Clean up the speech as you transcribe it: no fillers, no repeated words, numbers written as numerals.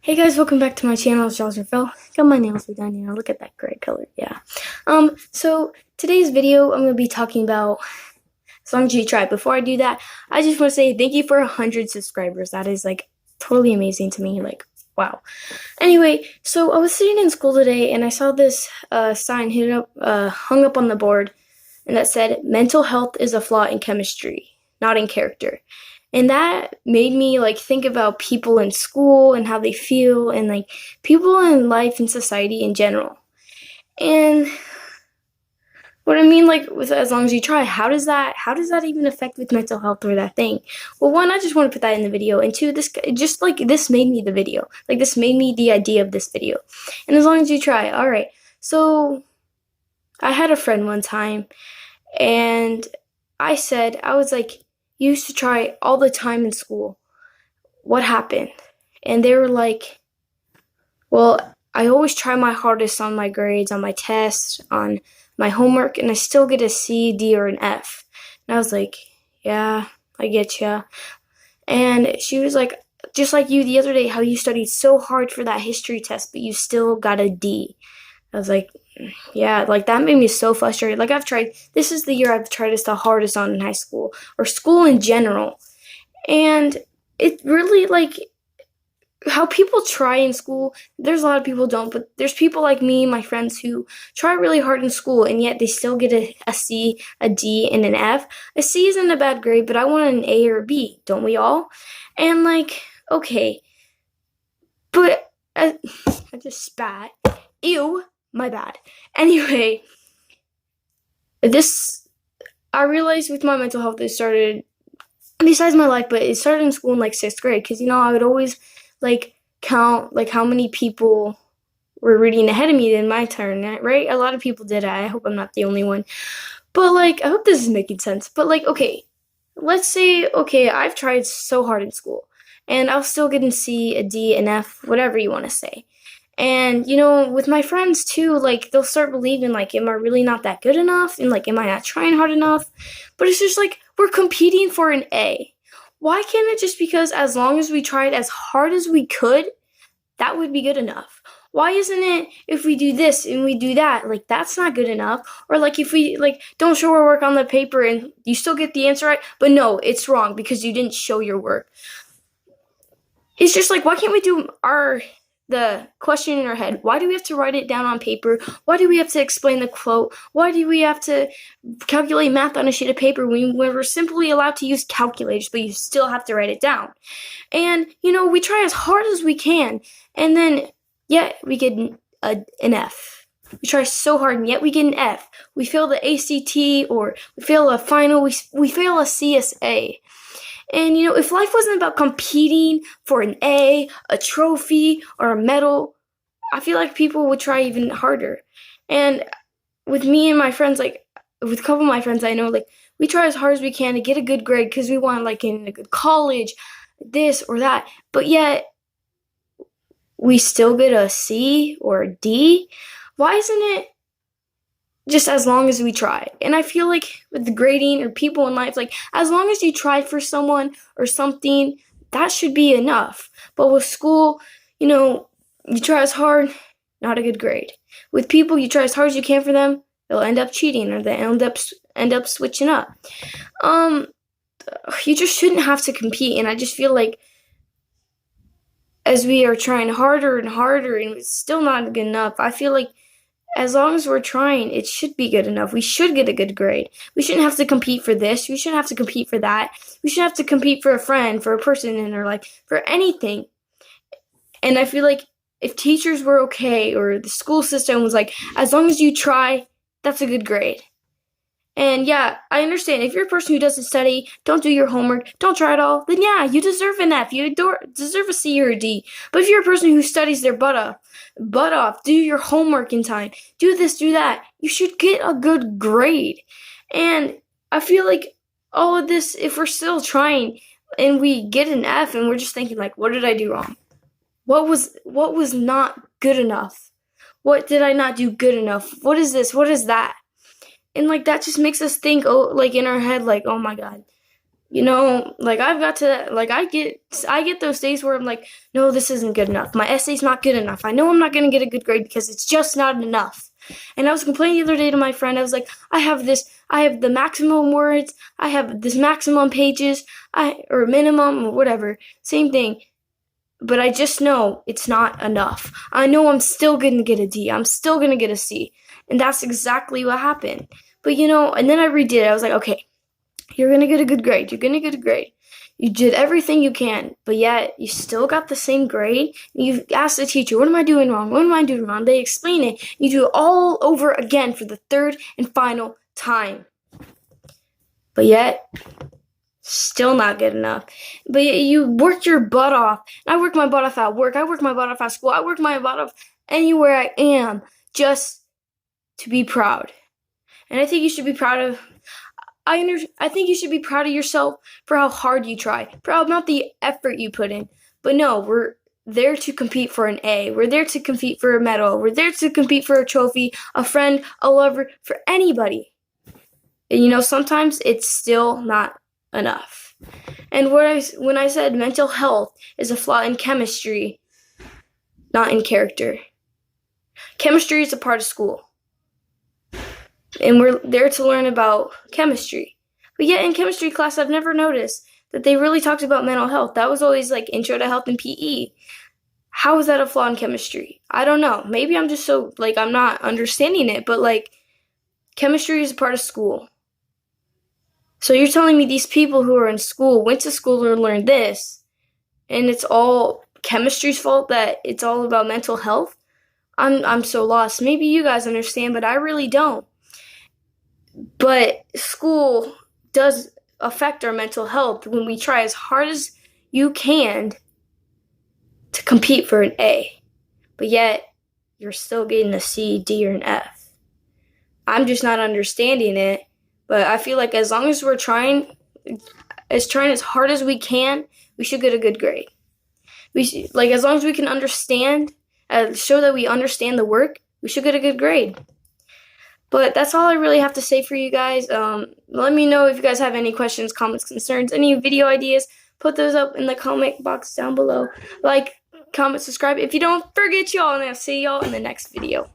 Hey guys, welcome back to my channel. It's Charles Rafael. Got my nails redone, look at that gray color, yeah. So today's video, I'm going to be talking about as long as you try. Before I do that, I just want to say thank you for 100 subscribers. That is, totally amazing to me, wow. Anyway, so I was sitting in school today, and I saw this sign hung up on the board, and that said, mental health is a flaw in chemistry, not in character. And that made me think about people in school and how they feel and people in life and society in general. And what I mean with as long as you try, how does that even affect with mental health or that thing? Well, one, I just want to put that in the video, and two, this made me the video. This made me the idea of this video. And as long as you try, all right. So I had a friend one time, and I was like, you used to try all the time in school. What happened? And they were like, well, I always try my hardest on my grades, on my tests, on my homework, and I still get a C, D, or an F. And I was like, yeah, I get ya. And she was like, just like you the other day, how you studied so hard for that history test, but you still got a D. I was like, yeah, that made me so frustrated. This is the year I've tried the hardest on in high school, or school in general. And it really, how people try in school, there's a lot of people don't, but there's people like me, my friends, who try really hard in school, and yet they still get a C, a D, and an F. A C isn't a bad grade, but I want an A or a B, don't we all? And, okay. But I just spat. Ew. My bad. Anyway, I realized with my mental health, it started, besides my life, but it started in school in 6th grade, because, I would always, count, how many people were reading ahead of me in my turn, right? A lot of people did. I hope I'm not the only one. But, I hope this is making sense. But, okay, let's say, okay, I've tried so hard in school, and I'll still get a C, a D, an F, whatever you want to say. And, with my friends too, they'll start believing, am I really not that good enough? And, am I not trying hard enough? But it's just we're competing for an A. Why can't it just because as long as we tried as hard as we could, that would be good enough? Why isn't it if we do this and we do that, that's not good enough? Or if we, don't show our work on the paper and you still get the answer right, but no, it's wrong because you didn't show your work. It's just why can't we do the question in our head? Why do we have to write it down on paper? Why do we have to explain the quote? Why do we have to calculate math on a sheet of paper when we're simply allowed to use calculators, but you still have to write it down? And, we try as hard as we can, and then, yet we get an F. We try so hard, and yet we get an F. We fail the ACT, or we fail a final, we fail a CSA. And, if life wasn't about competing for an A, a trophy, or a medal, I feel like people would try even harder. And with me and my friends, with a couple of my friends I know, we try as hard as we can to get a good grade because we want, in a good college, this or that. But yet, we still get a C or a D. Why isn't it just as long as we try? And I feel with the grading or people in life, as long as you try for someone or something, that should be enough. But with school, you try as hard, not a good grade. With people, you try as hard as you can for them, they'll end up cheating or they end up switching up. You just shouldn't have to compete. And I just feel as we are trying harder and harder and it's still not good enough, I feel as long as we're trying, it should be good enough. We should get a good grade. We shouldn't have to compete for this. We shouldn't have to compete for that. We shouldn't have to compete for a friend, for a person in our life, for anything. And I feel if teachers were okay, or the school system was as long as you try, that's a good grade. And yeah, I understand. If you're a person who doesn't study, don't do your homework, don't try at all, then yeah, you deserve an F. You deserve a C or a D. But if you're a person who studies their butt off, do your homework in time, do this, do that, you should get a good grade. And I feel all of this, if we're still trying and we get an F and we're just thinking what did I do wrong? What was not good enough? What did I not do good enough? What is this? What is that? And that just makes us think, in our head, oh my God, You know, like I've got to like I get those days where I'm like, no, this isn't good enough. My essay's not good enough. I know I'm not gonna get a good grade because it's just not enough. And I was complaining the other day to my friend. I was like, I have the maximum words, I have this maximum pages, or minimum or whatever, same thing. But I just know it's not enough. I know I'm still gonna get a D. I'm still gonna get a C, and that's exactly what happened. But you know, and then I redid it. I was like, okay, you're going to get a good grade. You're going to get a grade. You did everything you can, but yet you still got the same grade. You ask the teacher, what am I doing wrong? What am I doing wrong? They explain it. You do it all over again for the third and final time. But yet, still not good enough. But yet you worked your butt off. I work my butt off at work. I work my butt off at school. I work my butt off anywhere I am just to be proud. And I think you should be proud of I think you should be proud of yourself for how hard you try. Proud not the effort you put in. But no, we're there to compete for an A. We're there to compete for a medal. We're there to compete for a trophy, a friend, a lover, for anybody. And you know, sometimes it's still not enough. And when I said mental health is a flaw in chemistry, not in character. Chemistry is a part of school. And we're there to learn about chemistry. But yet in chemistry class, I've never noticed that they really talked about mental health. That was always like intro to health and PE. How is that a flaw in chemistry? I don't know. Maybe I'm just so, like, I'm not understanding it. But, like, chemistry is a part of school. So you're telling me these people who are in school went to school to learn this, and it's all chemistry's fault that it's all about mental health? I'm so lost. Maybe you guys understand, but I really don't. But school does affect our mental health when we try as hard as you can to compete for an A, but yet you're still getting a C, D, or an F. I'm just not understanding it, but I feel like as long as we're trying as hard as we can, we should get a good grade. Like, as long as we can understand, show that we understand the work, we should get a good grade. But that's all I really have to say for you guys. Let me know if you guys have any questions, comments, concerns, any video ideas. Put those up in the comment box down below. Like, comment, subscribe. If you don't, forget y'all, and I'll see y'all in the next video.